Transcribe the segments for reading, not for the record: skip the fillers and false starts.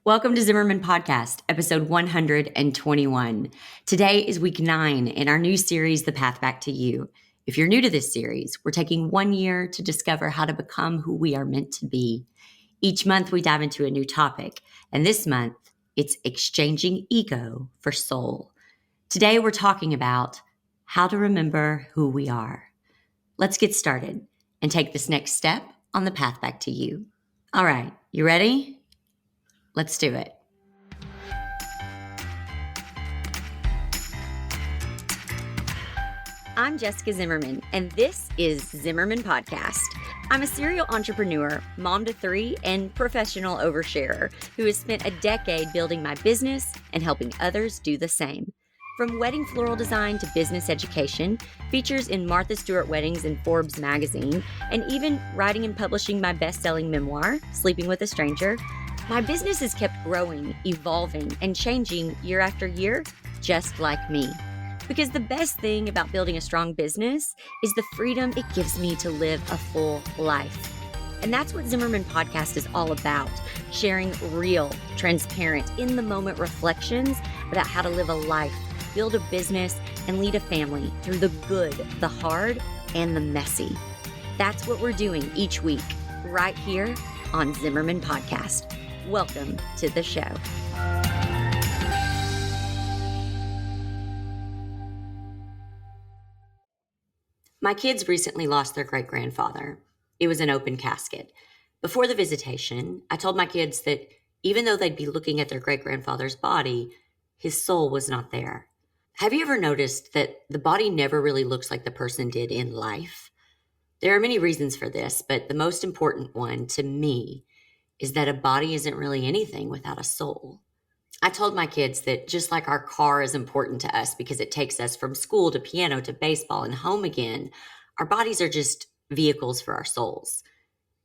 Welcome to Zimmerman Podcast, episode 121. Today is week 9 in our new series, The Path Back to You. If you're new to this series, we're taking 1 year to discover how to become who we are meant to be. Each month, we dive into a new topic, and this month, it's exchanging ego for soul. Today, we're talking about how to remember who we are. Let's get started and take this next step on the path back to you. All right, you ready? Let's do it. I'm Jessica Zimmerman, and this is Zimmerman Podcast. I'm a serial entrepreneur, mom to 3, and professional oversharer who has spent a decade building my business and helping others do the same. From wedding floral design to business education, features in Martha Stewart Weddings and Forbes magazine, and even writing and publishing my best-selling memoir, Sleeping with a Stranger, my business has kept growing, evolving, and changing year after year, just like me. Because the best thing about building a strong business is the freedom it gives me to live a full life. And that's what Zimmerman Podcast is all about, sharing real, transparent, in-the-moment reflections about how to live a life, build a business, and lead a family through the good, the hard, and the messy. That's what we're doing each week, right here on Zimmerman Podcast. Welcome to the show. My kids recently lost their great-grandfather. It was an open casket. Before the visitation, I told my kids that even though they'd be looking at their great-grandfather's body, his soul was not there. Have you ever noticed that the body never really looks like the person did in life? There are many reasons for this, but the most important one to me is that a body isn't really anything without a soul. I told my kids that just like our car is important to us because it takes us from school to piano to baseball and home again, our bodies are just vehicles for our souls.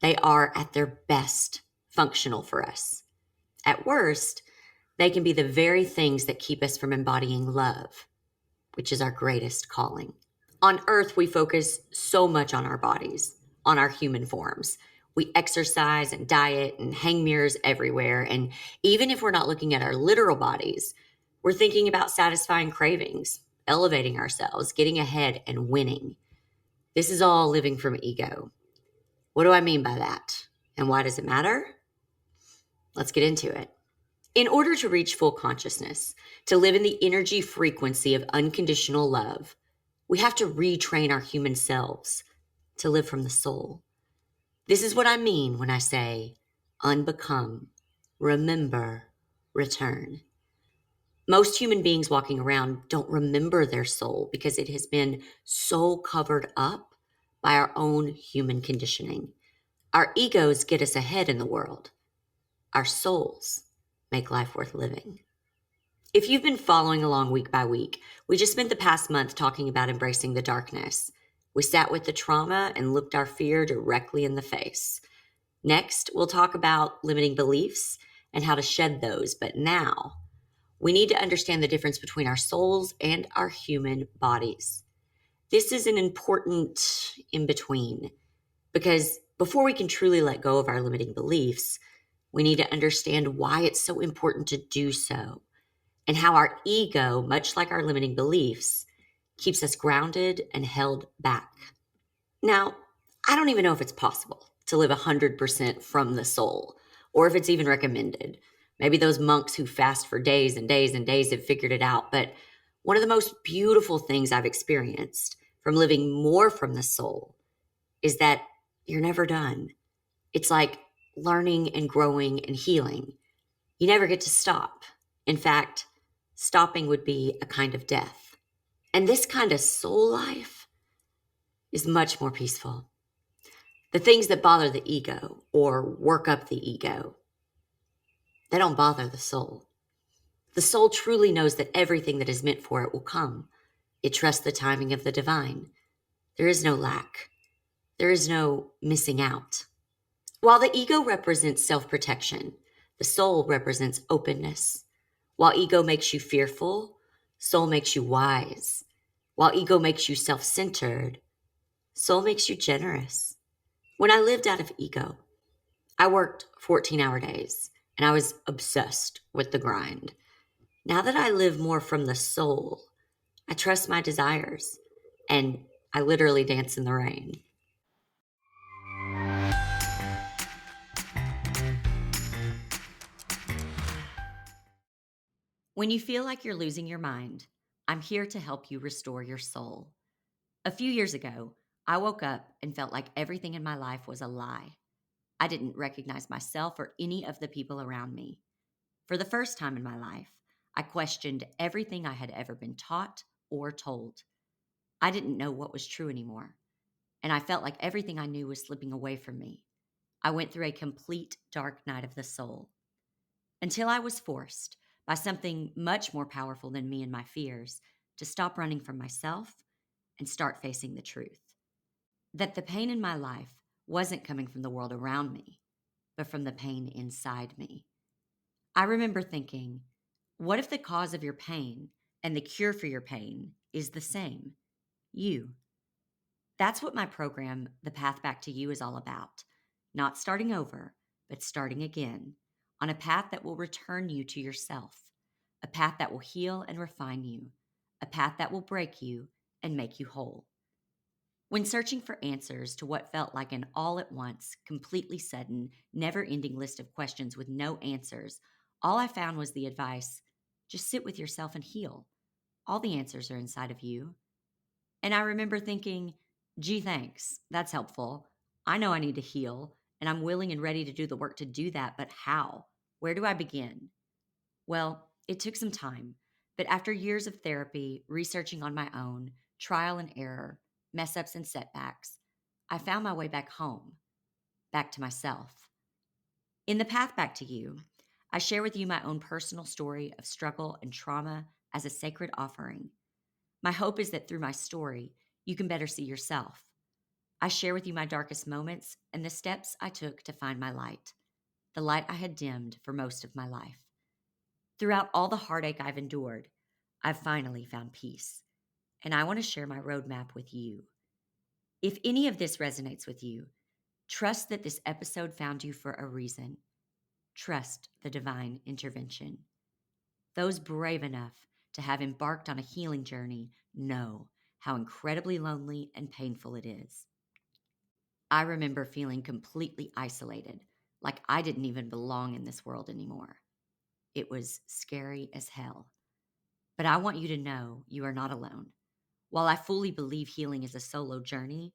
They are at their best functional for us. At worst, they can be the very things that keep us from embodying love, which is our greatest calling. On earth, we focus so much on our bodies, on our human forms. We exercise and diet and hang mirrors everywhere. And even if we're not looking at our literal bodies, we're thinking about satisfying cravings, elevating ourselves, getting ahead, and winning. This is all living from ego. What do I mean by that? And why does it matter? Let's get into it. In order to reach full consciousness, to live in the energy frequency of unconditional love, we have to retrain our human selves to live from the soul. This is what I mean when I say unbecome, remember, return. Most human beings walking around don't remember their soul because it has been so covered up by our own human conditioning. Our egos get us ahead in the world. Our souls make life worth living. If you've been following along week by week, we just spent the past month talking about embracing the darkness. We sat with the trauma and looked our fear directly in the face. Next, we'll talk about limiting beliefs and how to shed those. But now, we need to understand the difference between our souls and our human bodies. This is an important in-between because before we can truly let go of our limiting beliefs, we need to understand why it's so important to do so and how our ego, much like our limiting beliefs, keeps us grounded and held back. Now, I don't even know if it's possible to live 100% from the soul, or if it's even recommended. Maybe those monks who fast for days and days and days have figured it out. But one of the most beautiful things I've experienced from living more from the soul is that you're never done. It's like learning and growing and healing. You never get to stop. In fact, stopping would be a kind of death. And this kind of soul life is much more peaceful. The things that bother the ego or work up the ego, they don't bother the soul. The soul truly knows that everything that is meant for it will come. It trusts the timing of the divine. There is no lack. There is no missing out. While the ego represents self-protection, the soul represents openness. While ego makes you fearful, soul makes you wise. While ego makes you self-centered, soul makes you generous. When I lived out of ego, I worked 14-hour days and I was obsessed with the grind. Now that I live more from the soul, I trust my desires, and I literally dance in the rain. When you feel like you're losing your mind, I'm here to help you restore your soul. A few years ago, I woke up and felt like everything in my life was a lie. I didn't recognize myself or any of the people around me. For the first time in my life, I questioned everything I had ever been taught or told. I didn't know what was true anymore, and I felt like everything I knew was slipping away from me. I went through a complete dark night of the soul until I was forced by something much more powerful than me and my fears to stop running from myself and start facing the truth. That the pain in my life wasn't coming from the world around me, but from the pain inside me. I remember thinking, what if the cause of your pain and the cure for your pain is the same? You. That's what my program, The Path Back to You, is all about. Not starting over, but starting again on a path that will return you to yourself, a path that will heal and refine you, a path that will break you and make you whole. When searching for answers to what felt like an all at once, completely sudden, never ending list of questions with no answers, all I found was the advice just sit with yourself and heal. All the answers are inside of you. And I remember thinking, gee, thanks. That's helpful. I know I need to heal, and I'm willing and ready to do the work to do that, but how? Where do I begin? Well, it took some time, but after years of therapy, researching on my own, trial and error, mess ups and setbacks, I found my way back home, back to myself. In the path back to you, I share with you my own personal story of struggle and trauma as a sacred offering. My hope is that through my story, you can better see yourself. I share with you my darkest moments and the steps I took to find my light, the light I had dimmed for most of my life. Throughout all the heartache I've endured, I've finally found peace, and I want to share my roadmap with you. If any of this resonates with you, trust that this episode found you for a reason. Trust the divine intervention. Those brave enough to have embarked on a healing journey know how incredibly lonely and painful it is. I remember feeling completely isolated, like I didn't even belong in this world anymore. It was scary as hell. But I want you to know you are not alone. While I fully believe healing is a solo journey,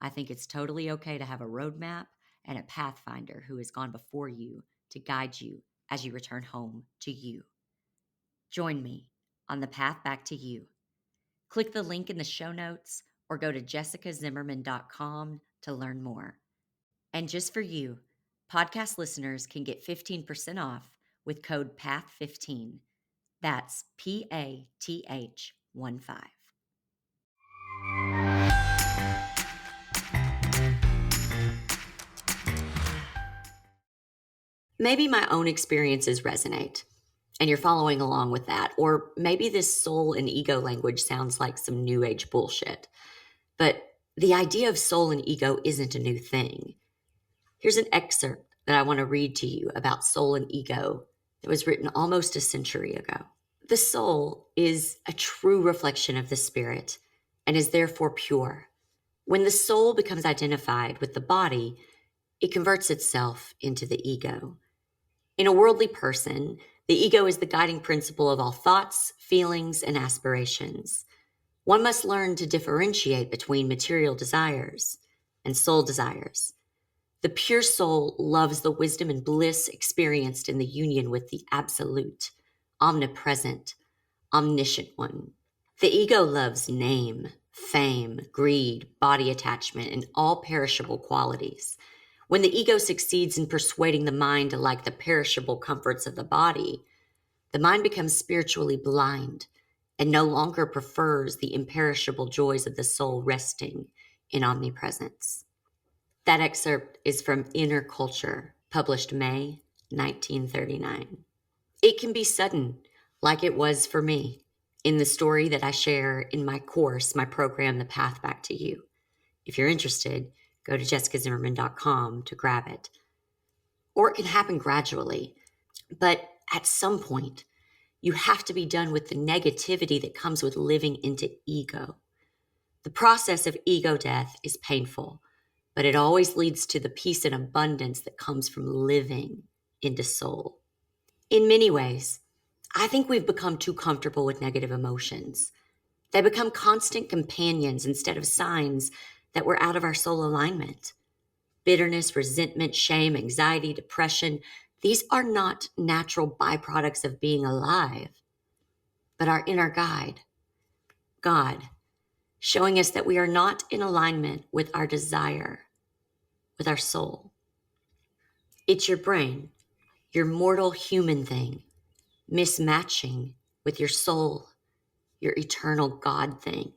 I think it's totally okay to have a roadmap and a pathfinder who has gone before you to guide you as you return home to you. Join me on the path back to you. Click the link in the show notes or go to jessicazimmerman.com to learn more. And just for you, podcast listeners can get 15% off with code PATH15. That's PATH15. Maybe my own experiences resonate and you're following along with that. Or maybe this soul and ego language sounds like some new age bullshit. But the idea of soul and ego isn't a new thing. Here's an excerpt that I want to read to you about soul and ego that was written almost a century ago. The soul is a true reflection of the spirit and is therefore pure. When the soul becomes identified with the body, it converts itself into the ego. In a worldly person, the ego is the guiding principle of all thoughts, feelings, and aspirations. One must learn to differentiate between material desires and soul desires. The pure soul loves the wisdom and bliss experienced in the union with the absolute, omnipresent, omniscient one. The ego loves name, fame, greed, body attachment, and all perishable qualities. When the ego succeeds in persuading the mind to like the perishable comforts of the body, the mind becomes spiritually blind and no longer prefers the imperishable joys of the soul resting in omnipresence. That excerpt is from Inner Culture, published May 1939. It can be sudden, like it was for me, in the story that I share in my course, my program, The Path Back to You. If you're interested, go to jessicazimmerman.com to grab it. Or it can happen gradually, But at some point, you have to be done with the negativity that comes with living into ego. The process of ego death is painful, but it always leads to the peace and abundance that comes from living into soul. In many ways, I think we've become too comfortable with negative emotions. They become constant companions instead of signs that we're out of our soul alignment. Bitterness, resentment, shame, anxiety, depression, these are not natural byproducts of being alive, but our inner guide, God, showing us that we are not in alignment with our desire, with our soul. It's your brain, your mortal human thing, mismatching with your soul, your eternal God thing.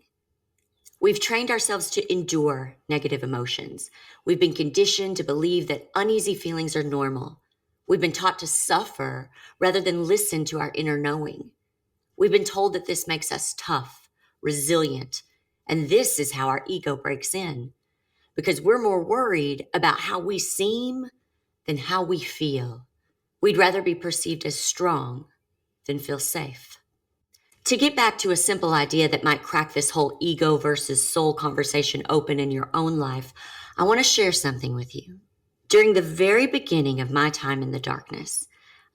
We've trained ourselves to endure negative emotions. We've been conditioned to believe that uneasy feelings are normal. We've been taught to suffer rather than listen to our inner knowing. We've been told that this makes us tough, resilient, and this is how our ego breaks in because we're more worried about how we seem than how we feel. We'd rather be perceived as strong than feel safe. To get back to a simple idea that might crack this whole ego versus soul conversation open in your own life, I want to share something with you. During the very beginning of my time in the darkness,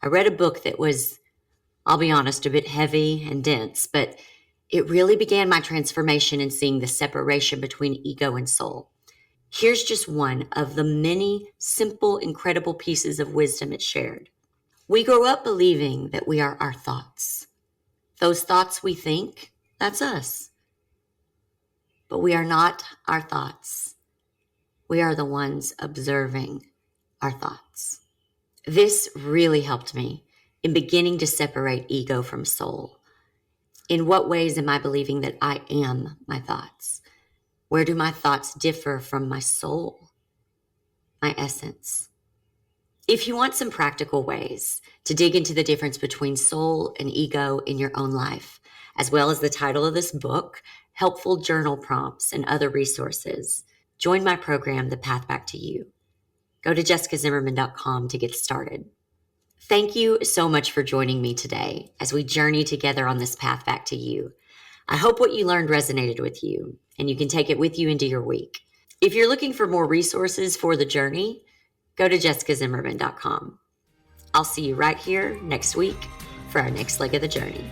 I read a book that was, I'll be honest, a bit heavy and dense, but it really began my transformation in seeing the separation between ego and soul. Here's just one of the many simple, incredible pieces of wisdom it shared. We grow up believing that we are our thoughts. Those thoughts we think, that's us. But we are not our thoughts. We are the ones observing our thoughts. This really helped me in beginning to separate ego from soul. In what ways am I believing that I am my thoughts? Where do my thoughts differ from my soul, my essence? If you want some practical ways to dig into the difference between soul and ego in your own life, as well as the title of this book, helpful journal prompts, and other resources, join my program, The Path Back to You. Go to jessicazimmerman.com to get started. Thank you so much for joining me today as we journey together on this path back to you. I hope what you learned resonated with you and you can take it with you into your week. If you're looking for more resources for the journey, go to jessicazimmerman.com. I'll see you right here next week for our next leg of the journey.